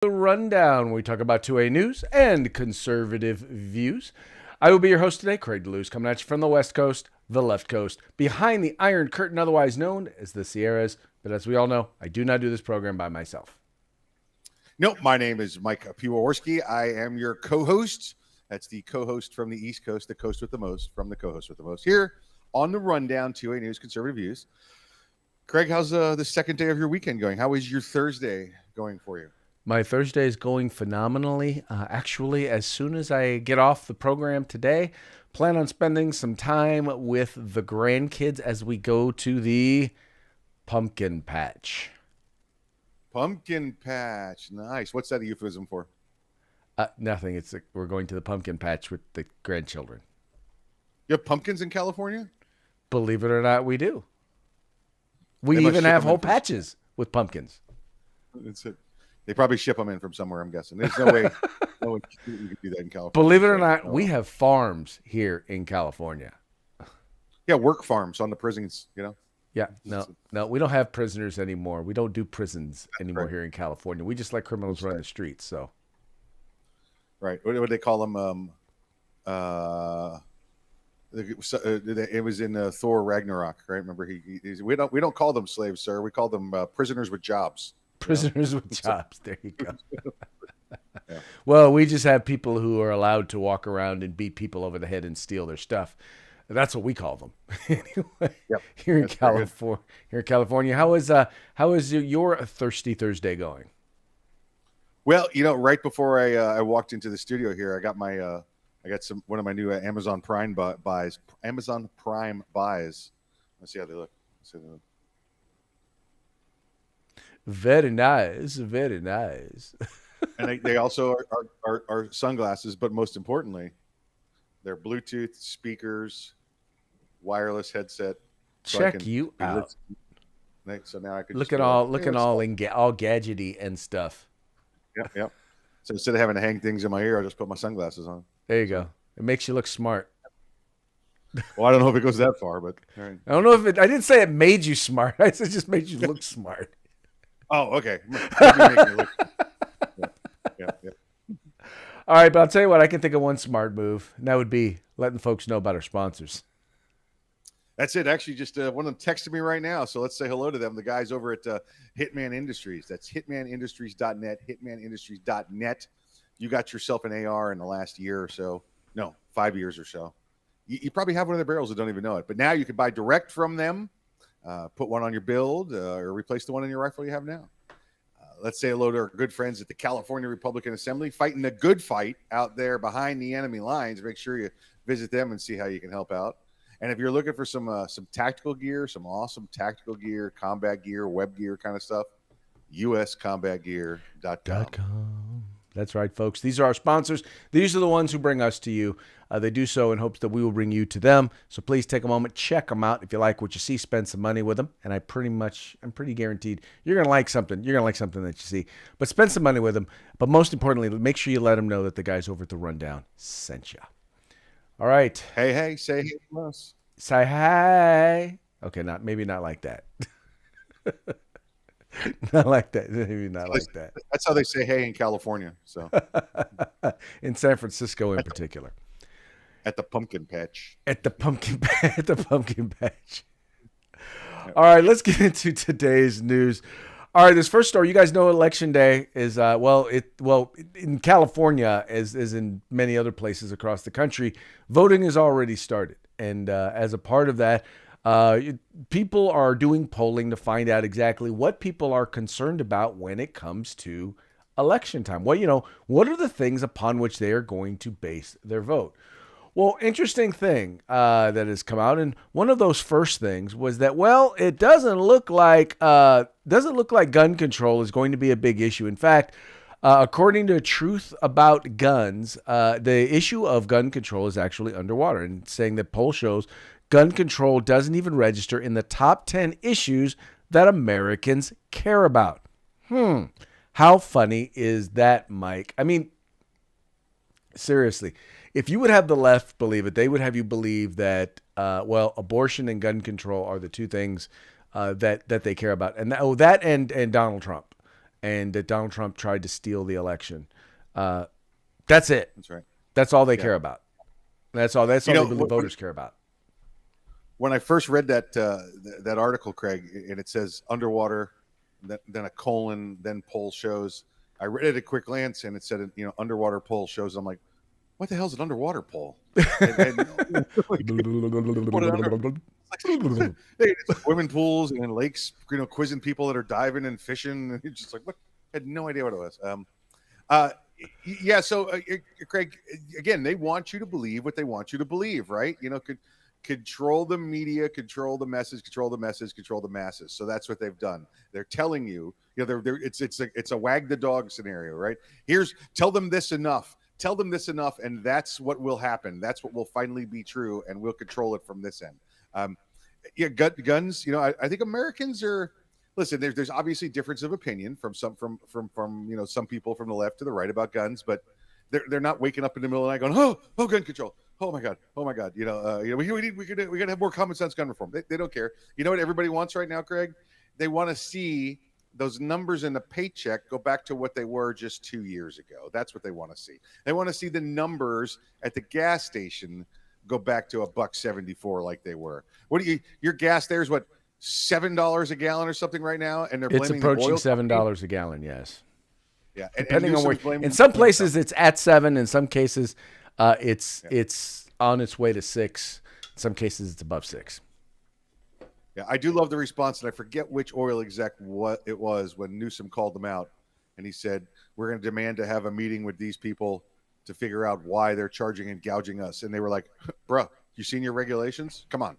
The Rundown, where we talk about 2A news and conservative views. I will be your host today, Craig DeLuz, coming at you from the West Coast, the left coast, behind the Iron Curtain, otherwise known as the Sierras. But as we all know, I do not do this program by myself. Nope, my name is Mike Piwowarski. I am your co-host. That's the co-host from the East Coast, the coast with the most, from the co-host with the most. Here on the Rundown, 2A News, Conservative Views. Craig, how's the second day of your weekend going? How is your Thursday going for you? My Thursday is going phenomenally. Actually, as soon as I get off the program today, plan on spending some time with the grandkids as we go to the pumpkin patch. Pumpkin patch. Nice. What's that a euphemism for? Nothing. We're going to the pumpkin patch with the grandchildren. You have pumpkins in California? Believe it or not, we do. We They must even ship have them whole in from- patches with pumpkins. It's it. They probably ship them in from somewhere, I'm guessing. There's no way you can do that in California. Believe it or not, No. we have farms here in California. Yeah, work farms on the prisons, Yeah, no, we don't have prisoners anymore. We don't do prisons anymore right. here in California. We just let criminals run the streets. So Right. What do they call them? It was in Thor Ragnarok, right? Remember, we don't call them slaves, sir. We call them prisoners with jobs. prisoners with jobs. There you go. Yeah. Well, we just have people who are allowed to walk around and beat people over the head and steal their stuff. That's what we call them. Anyway, Yep. here in That's very good. California, how is your Thirsty Thursday going? Well, right before I walked into the studio here, I got one of my new Amazon Prime buys. Amazon Prime buys. Let's see how they look. Very nice, very nice. And they also are sunglasses, but most importantly, they're Bluetooth speakers, wireless headset. So I Check can you be out. So now I could Looking just all go, looking "Hey, all all gadgety and stuff. Yep. So instead of having to hang things in my ear, I just put my sunglasses on. There you go. It makes you look smart. Well, I don't know if it goes that far, but all right. I don't know if I didn't say it made you smart. I said it just made you look smart. Oh, okay. Maybe make me look. Yeah. All right, but I'll tell you what, I can think of one smart move, and that would be letting folks know about our sponsors. That's it. Actually, just one of them texted me right now, so let's say hello to them. The guys over at Hitman Industries. That's hitmanindustries.net. Hitmanindustries.net. You got yourself an AR in the last year or so. No, 5 years or so. You probably have one of their barrels that don't even know it. But now you can buy direct from them, put one on your build, or replace the one in your rifle you have now. Let's say hello to our good friends at the California Republican Assembly, fighting a good fight out there behind the enemy lines. Make sure you visit them and see how you can help out. And if you're looking for some tactical gear, some awesome tactical gear, combat gear, web gear kind of stuff, uscombatgear.com. That's right, folks. These are our sponsors. These are the ones who bring us to you. They do so in hopes that we will bring you to them. So please take a moment, check them out. If you like what you see, spend some money with them. And I'm pretty guaranteed you're going to like something. You're going to like something that you see. But spend some money with them. But most importantly, make sure you let them know that the guys over at The Rundown sent you. All right. Hey, say hey to us. Say hi. Okay, maybe not like that. Not like that. Maybe not like that. That's how they say hey in California. So In San Francisco in particular. at the pumpkin patch. At the pumpkin patch. All right, let's get into today's news. All right, this first story, you guys know Election Day is in California as in many other places across the country, voting has already started. And as a part of that, people are doing polling to find out exactly what people are concerned about when it comes to election time. What are the things upon which they are going to base their vote? Well, interesting thing that has come out, and one of those first things was that, it doesn't look like gun control is going to be a big issue. In fact, according to Truth About Guns, the issue of gun control is actually underwater, and saying that poll shows gun control doesn't even register in the top 10 issues that Americans care about. How funny is that, Mike? I mean, seriously. If you would have the left believe it, they would have you believe that, abortion and gun control are the two things that they care about, and that and Donald Trump. and that Donald Trump tried to steal the election. That's it. That's right. That's all they care about. That's all. That's all the voters care about. When I first read that article, Craig, and it says underwater, then a colon, then poll shows. I read it at a quick glance, and it said, underwater poll shows. I'm like, what the hell is an underwater poll? Swimming pools and lakes, quizzing people that are diving and fishing. And it's just like, what? I had no idea what it was. So Craig, again, they want you to believe what they want you to believe, right? Control the media, control the message, control the masses. So that's what they've done. They're telling you, it's a wag the dog scenario, right? Tell them this enough, and that's what will happen. That's what will finally be true, and we'll control it from this end. Guns. I think Americans are. Listen, there's obviously difference of opinion from some people from the left to the right about guns, but they're not waking up in the middle of the night going, oh, gun control. Oh my God. We gotta have more common sense gun reform. They don't care. You know what everybody wants right now, Craig? They want to see those numbers in the paycheck go back to what they were just 2 years ago. That's what they want to see. They want to see the numbers at the gas station go back to $1.74 like they were. Your gas there is what, $7 a gallon or something right now, and it's approaching $7 a gallon. Yes. Yeah, depending on where. In some places, it's at $7. In some cases, it's on its way to $6. In some cases, it's above $6. Yeah, I do love the response, and I forget which oil exec what it was when Newsom called them out, and he said, "We're going to demand to have a meeting with these people to figure out why they're charging and gouging us." And they were like, "Bro, you seen your regulations? Come on."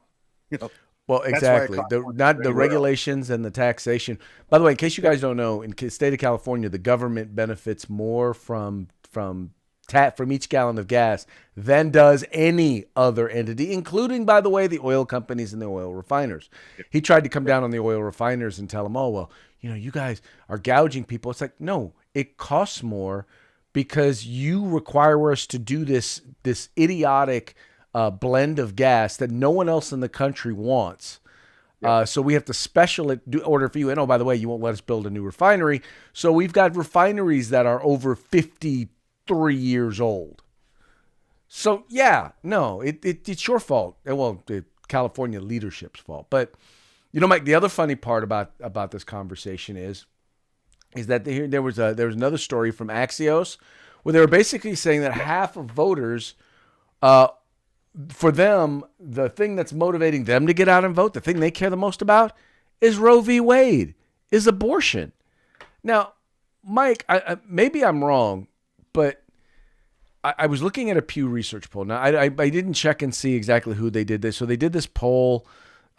Well, exactly. The regulations and the taxation. By the way, in case you guys don't know, in the state of California, the government benefits more from each gallon of gas than does any other entity, including, by the way, the oil companies and the oil refiners. He tried to come down on the oil refiners and tell them, oh, well, you guys are gouging people. It's like, no, it costs more because you require us to do this idiotic blend of gas that no one else in the country wants. So we have to order for you. And by the way, you won't let us build a new refinery. So we've got refineries that are over 53 years old. So it's your fault. Well, the California leadership's fault. But Mike, the other funny part about this conversation is that there was another story from Axios where they were basically saying that half of voters, for them, the thing that's motivating them to get out and vote, the thing they care the most about, is Roe v. Wade, is abortion. Now, Mike, maybe I'm wrong, but I was looking at a Pew Research poll. Now, I didn't check and see exactly who they did this. So they did this poll.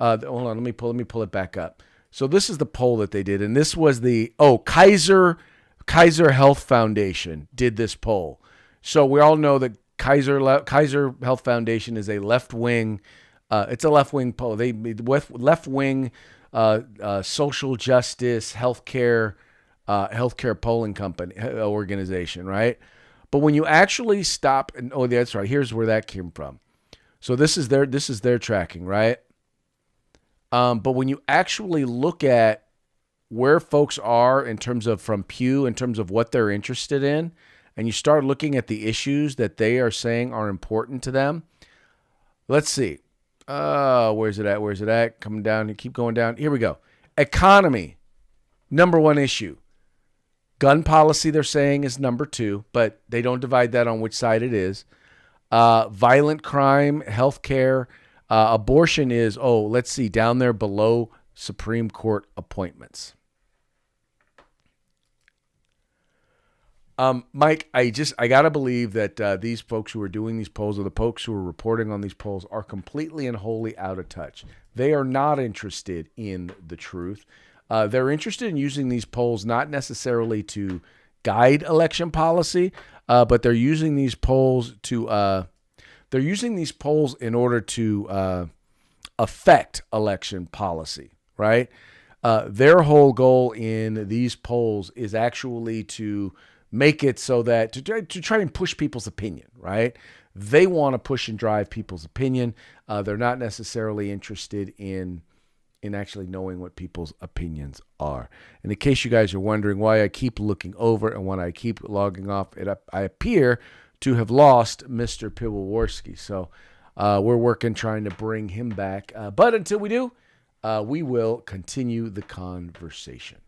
Hold on, let me pull it back up. So this is the poll that they did, and this was Kaiser Health Foundation did this poll. So we all know that Kaiser Health Foundation is a left-wing. It's a left-wing poll. They left-wing social justice healthcare polling company organization, right? But when you actually stop and that's right. Here's where that came from. So this is their tracking, right? But when you actually look at where folks are in terms of from Pew, in terms of what they're interested in, and you start looking at the issues that they are saying are important to them. Let's see. Where's it at? Coming down and keep going down. Here we go. Economy, number one issue. Gun policy, they're saying, is number 2, but they don't divide that on which side it is. Violent crime, healthcare, abortion is, let's see, down there below Supreme Court appointments. Mike, I got to believe that these folks who are doing these polls, or the folks who are reporting on these polls, are completely and wholly out of touch. They are not interested in the truth. They're interested in using these polls not necessarily to guide election policy, but they're using these polls in order to affect election policy, right? Their whole goal in these polls is actually to make it so that to try and push people's opinion, right? They want to push and drive people's opinion. They're not necessarily interested in in actually knowing what people's opinions are. And in case you guys are wondering why I keep looking over and when I keep logging off, I appear to have lost Mr. Piwowarski. So we're working trying to bring him back. But until we do, we will continue the conversation.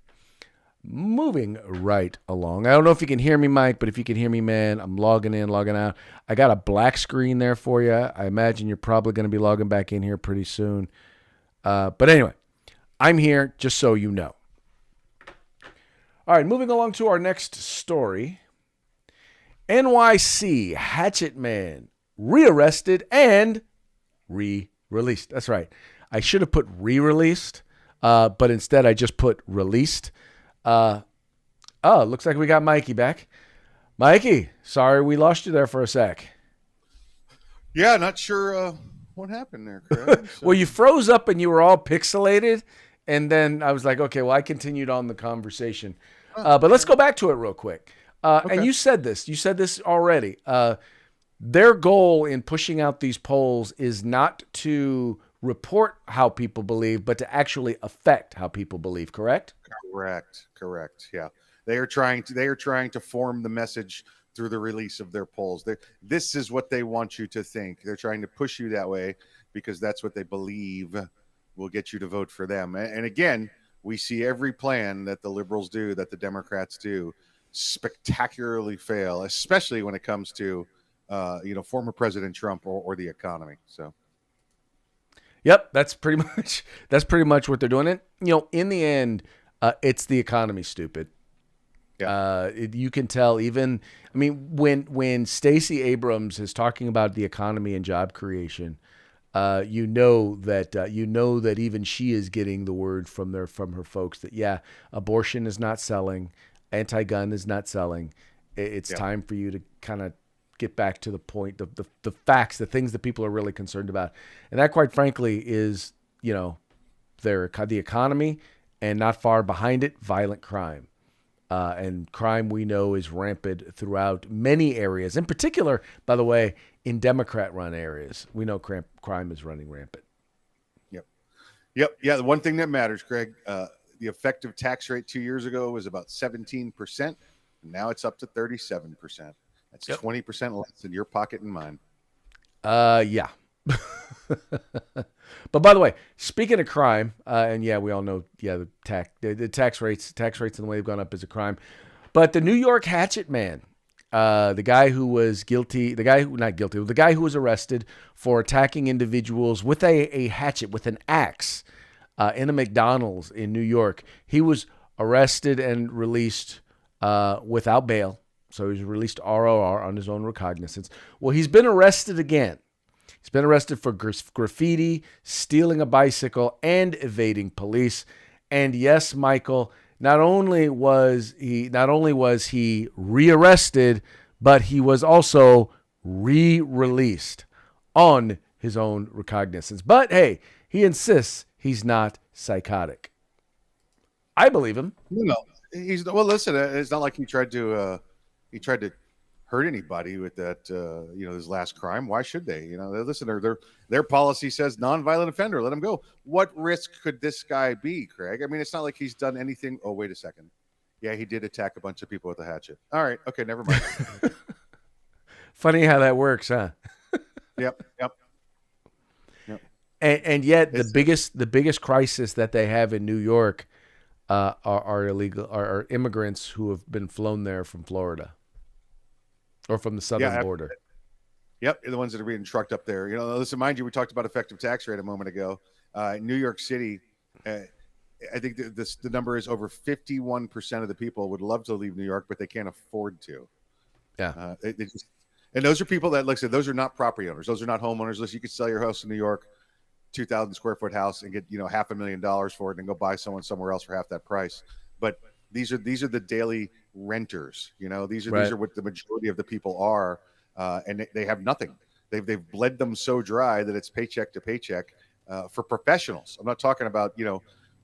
Moving right along. I don't know if you can hear me, Mike, but if you can hear me, man, I'm logging in, logging out. I got a black screen there for you. I imagine you're probably going to be logging back in here pretty soon. But anyway, I'm here just so you know. All right, moving along to our next story. NYC Hatchet Man rearrested and re-released. That's right. I should have put re-released, but instead I just put released. Looks like we got Mikey back. Mikey, sorry we lost you there for a sec. Yeah, not sure what happened there, Craig. So. Well, you froze up and you were all pixelated, and then I was like, okay, well, I continued on the conversation. But let's go back to it real quick. Okay. And you said this already. Their goal in pushing out these polls is not to report how people believe, but to actually affect how people believe, correct? Correct. Yeah. They are trying to form the message through the release of their polls. This is what they want you to think. They're trying to push you that way because that's what they believe will get you to vote for them. And again, we see every plan that the liberals do, that the Democrats do, spectacularly fail, especially when it comes to former President Trump or the economy. So yep, that's pretty much what they're doing. And in the end, it's the economy, stupid. Yeah. You can tell when Stacey Abrams is talking about the economy and job creation, you know that even she is getting the word from her folks that abortion is not selling, anti-gun is not selling. It's time for you to kind of get back to the point, the facts, the things that people are really concerned about, and that, quite frankly, is the economy, and not far behind it, violent crime. And crime, we know, is rampant throughout many areas. In particular, by the way, in Democrat-run areas, we know crime is running rampant. Yep. Yeah, the one thing that matters, Greg, the effective tax rate 2 years ago was about 17%. And now it's up to 37%. That's 20% less in your pocket and mine. Yeah. But by the way, speaking of crime, and we all know, the tax rates and the way they've gone up is a crime. But the New York Hatchet Man, the guy who was arrested for attacking individuals with a hatchet, with an axe, in a McDonald's in New York. He was arrested and released without bail. So he was released ROR on his own recognizance. Well, he's been arrested again. He's been arrested for graffiti, stealing a bicycle, and evading police. And yes, Michael, not only was he rearrested, but he was also re-released on his own recognizance. But hey, he insists he's not psychotic. I believe him. No, listen, it's not like he tried to hurt anybody with that, his last crime. Why should they? Listen, their policy says nonviolent offender, let him go. What risk could this guy be, Craig? I mean, it's not like he's done anything. Oh, wait a second. Yeah, he did attack a bunch of people with a hatchet. All right. Okay, never mind. Funny how that works, huh? Yep. And yet the biggest crisis that they have in New York are immigrants who have been flown there from Florida. Or from the southern border. Yep, the ones that are being trucked up there. Listen, mind you, we talked about effective tax rate a moment ago. New York City, I think the number is over 51% of the people would love to leave New York, but they can't afford to. Yeah. And those are people that, like I said, those are not property owners. Those are not homeowners. Listen, you could sell your house in New York, 2,000 square foot house, and get $500,000 for it, and go buy someone somewhere else for half that price. But these are the daily renters. These are what the majority of the people are, and they have nothing. They've bled them so dry that it's paycheck to paycheck. For professionals, I'm not talking about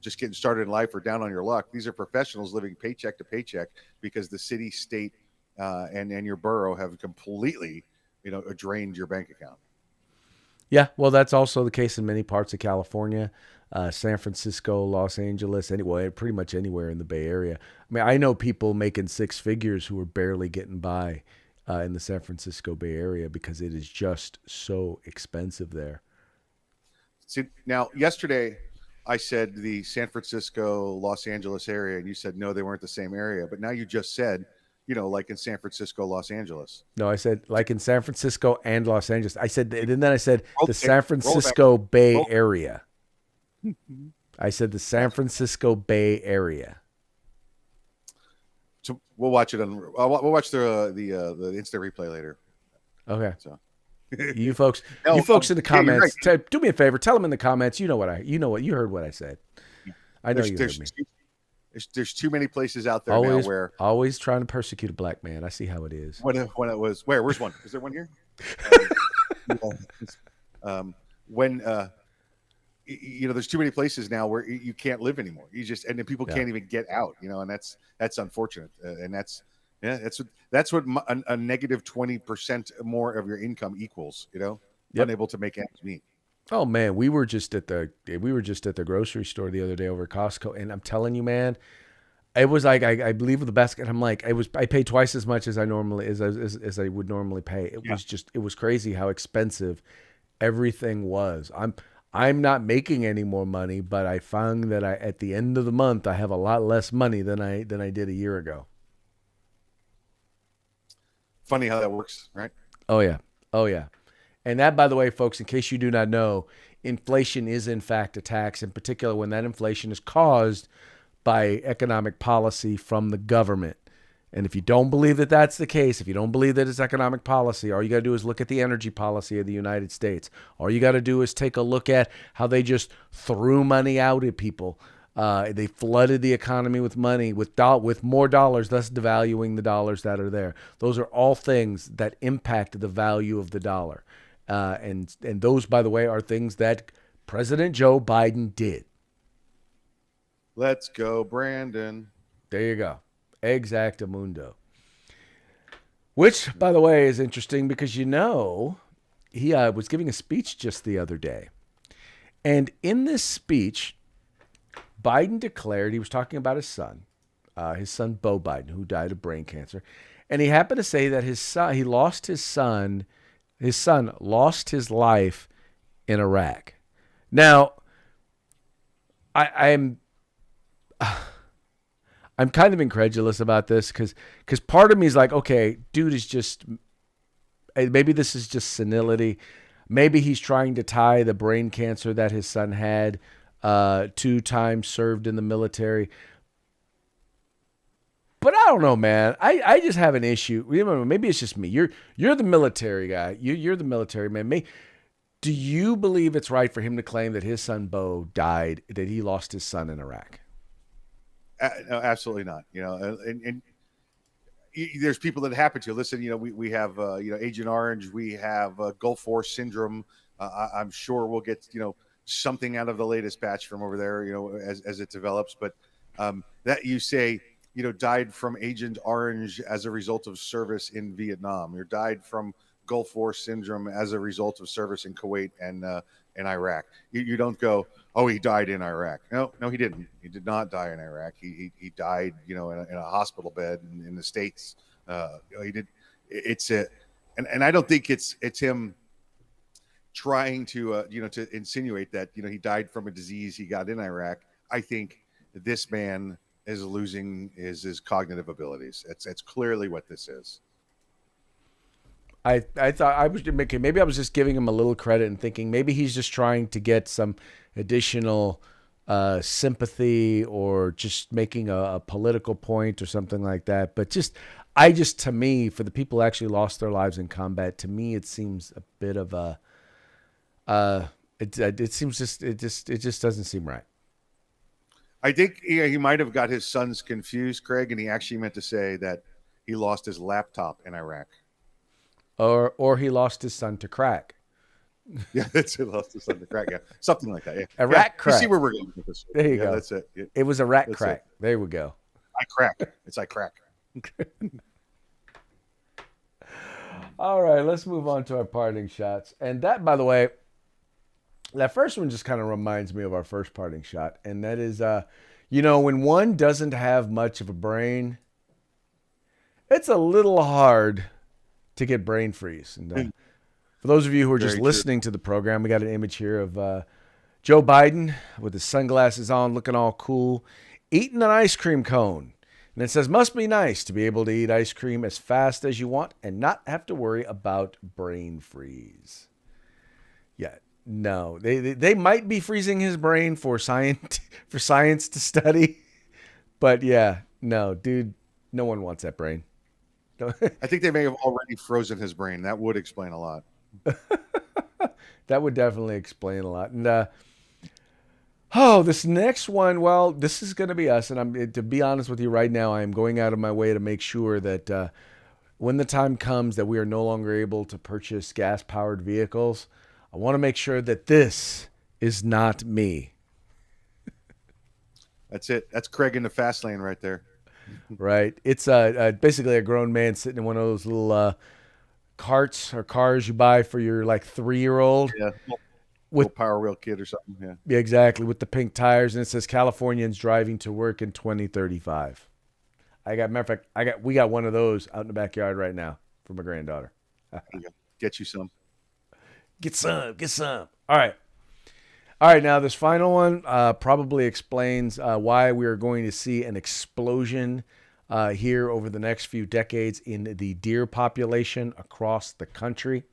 just getting started in life or down on your luck. These are professionals living paycheck to paycheck because the city, state, and your borough have completely drained your bank account. Yeah, well, that's also the case in many parts of California. San Francisco, Los Angeles, anyway, pretty much anywhere in the Bay Area. I mean, I know people making six figures who are barely getting by in the San Francisco Bay Area because it is just so expensive there. See, now yesterday I said the San Francisco, Los Angeles area, and you said no, they weren't the same area. But now you just said, like in San Francisco, Los Angeles. No, I said like in San Francisco and Los Angeles. I said, and then I said the San Roll it back. Francisco Bay Roll. Area. I said the San Francisco Bay Area. So we'll watch it on. We'll watch the instant replay later. Okay. So You folks, No, you folks in the yeah, you're comments, right. do me a favor. Tell them in the comments. You heard what I said. I know you heard me. There's too many places out there now where Always trying to persecute a black man. I see how it is. when it was where's one? Is there one here? When there's too many places now where you can't live anymore. And then people can't even get out. And that's unfortunate. And that's what a negative 20% more of your income equals. Yep. Unable to make ends meet. Oh man, we were just at the grocery store the other day over at Costco, and I'm telling you, man, it was like I believe with the basket. I'm like I paid twice as much as I would normally pay. It was crazy how expensive everything was. I'm not making any more money, but I found that at the end of the month I have a lot less money than I did a year ago. Funny how that works, right? Oh yeah. And that, by the way, folks, in case you do not know, inflation is in fact a tax, in particular when that inflation is caused by economic policy from the government. And if you don't believe that that's the case, if you don't believe that it's economic policy, all you got to do is look at the energy policy of the United States. All you got to do is take a look at how they just threw money out at people. They flooded the economy with money, with more dollars, thus devaluing the dollars that are there. Those are all things that impact the value of the dollar. And those, by the way, are things that President Joe Biden did. Let's go, Brandon. There you go. Exactamundo. Which, by the way, is interesting because, he was giving a speech just the other day. And in this speech, Biden declared, he was talking about his son Beau Biden, who died of brain cancer. And he happened to say that his son lost his life in Iraq. Now, I'm kind of incredulous about this because part of me is like, okay, dude is just, maybe this is just senility. Maybe he's trying to tie the brain cancer that his son had, 2 times served in the military. But I don't know, man. I just have an issue. Maybe it's just me. You're the military guy. You're the military man. Do you believe it's right for him to claim that his son Beau died, that he lost his son in Iraq? No, absolutely not. And there's people that happen to. Listen, we have Agent Orange. We have Gulf War syndrome. I'm sure we'll get something out of the latest batch from over there. As it develops. But that you say. Died from Agent Orange as a result of service in Vietnam, or died from Gulf War syndrome as a result of service in Kuwait and Iraq. You don't go, oh, he died in Iraq. No, he didn't. He did not die in Iraq. He died, in a hospital bed in the States. He did. And I don't think it's him trying to to insinuate that he died from a disease he got in Iraq. I think this man is losing his cognitive abilities. It's clearly what this is. I thought I was making, maybe I was just giving him a little credit and thinking maybe he's just trying to get some additional sympathy or just making a political point or something like that. But to me, for the people who actually lost their lives in combat, to me it seems a bit of a it just doesn't seem right. I think he might have got his sons confused, Craig, and he actually meant to say that he lost his laptop in Iraq. Or he lost his son to crack. Yeah, that's it. Lost his son to crack. Yeah, something like that. Yeah, Iraq crack. You see where we're going with this? There you go. That's it. Yeah. It was Iraq crack. It. There we go. I crack. It's like crack. All right, let's move on to our parting shots. And that, by the way, That first one just kind of reminds me of our first parting shot, and that is, when one doesn't have much of a brain, it's a little hard to get brain freeze. And for those of you who are just Very true. listening to the program, we got an image here of Joe Biden with his sunglasses on, looking all cool, eating an ice cream cone. And it says, must be nice to be able to eat ice cream as fast as you want and not have to worry about brain freeze. Yeah, no, they might be freezing his brain for science to study, but yeah, no, dude, no one wants that brain. I think they may have already frozen his brain. That would explain a lot. That would definitely explain a lot. And this next one, well, this is going to be us. And to be honest with you right now, I am going out of my way to make sure that when the time comes that we are no longer able to purchase gas-powered vehicles, I want to make sure that this is not me. That's it. That's Craig in the fast lane right there. Right? It's basically a grown man sitting in one of those little carts or cars you buy for your like 3-year-old. Yeah. With Power Wheel Kid or something. Yeah. Yeah, exactly, with the pink tires, and it says Californians driving to work in 2035. Matter of fact, we got one of those out in the backyard right now for my granddaughter. Get you some. Get some. All right. Now this final one probably explains why we are going to see an explosion here over the next few decades in the deer population across the country.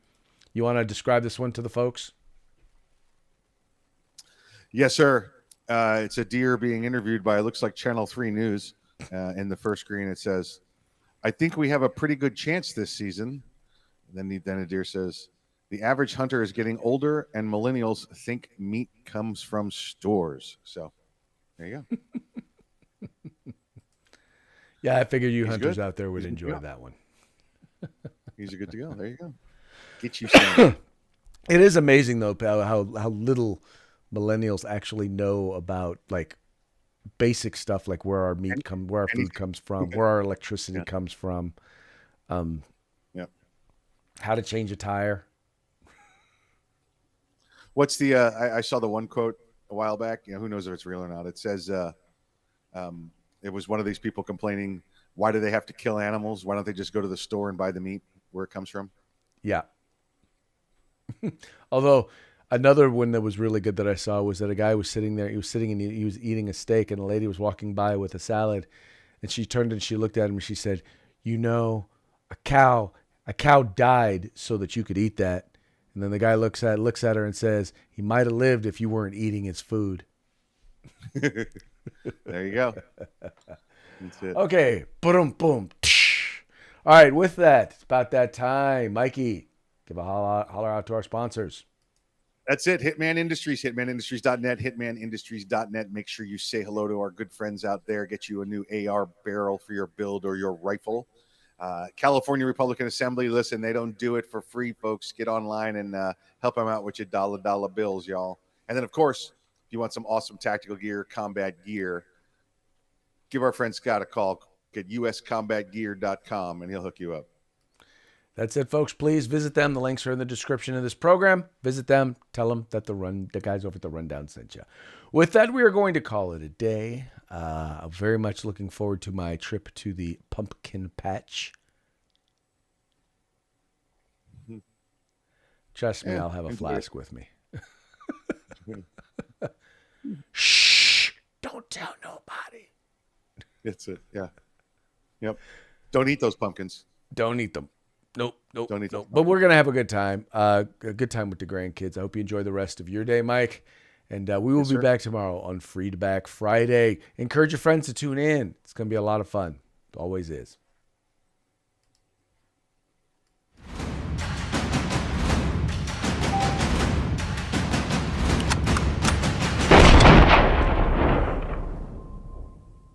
You want to describe this one to the folks? Yes, sir. It's a deer being interviewed by, it looks like Channel 3 News. In the first screen, it says, I think we have a pretty good chance this season. And then a deer says, the average hunter is getting older and millennials think meat comes from stores. So there you go. Yeah, I figured you He's hunters good. out there would He's enjoy that one. He's good to go. There you go. Get you some. It is amazing though, pal, how little millennials actually know about like basic stuff, like where our where our food comes from, where our electricity comes from, how to change a tire. What's the? I saw the one quote a while back. Who knows if it's real or not? It says, it was one of these people complaining, why do they have to kill animals? Why don't they just go to the store and buy the meat where it comes from? Yeah. Although another one that was really good that I saw was that a guy was sitting there. He was sitting and he was eating a steak, and a lady was walking by with a salad, and she turned and she looked at him and she said, a cow died so that you could eat that. And then the guy looks at her and says, he might have lived if you weren't eating his food. There you go. That's it. Okay. Boom, boom. All right. With that, it's about that time. Mikey, give a holler out to our sponsors. That's it. Hitman Industries, hitmanindustries.net, hitmanindustries.net. Make sure you say hello to our good friends out there. Get you a new AR barrel for your build or your rifle. California Republican Assembly, listen, they don't do it for free, folks. Get online and help them out with your dollar bills, y'all. And then, of course, if you want some awesome tactical gear, combat gear, give our friend Scott a call at uscombatgear.com, and he'll hook you up. That's it, folks. Please visit them. The links are in the description of this program. Visit them. Tell them that the guys over at the Rundown sent you. With that, we are going to call it a day. I'm very much looking forward to my trip to the pumpkin patch. Trust me, I'll have a flask with me. Shh! Don't tell nobody. That's it. Yeah. Yep. Don't eat those pumpkins. Don't eat them. Nope. Don't eat them. But we're going to have a good time. A good time with the grandkids. I hope you enjoy the rest of your day, Mike. And we will be back tomorrow on Freed Back Friday. Encourage your friends to tune in. It's going to be a lot of fun. It always is.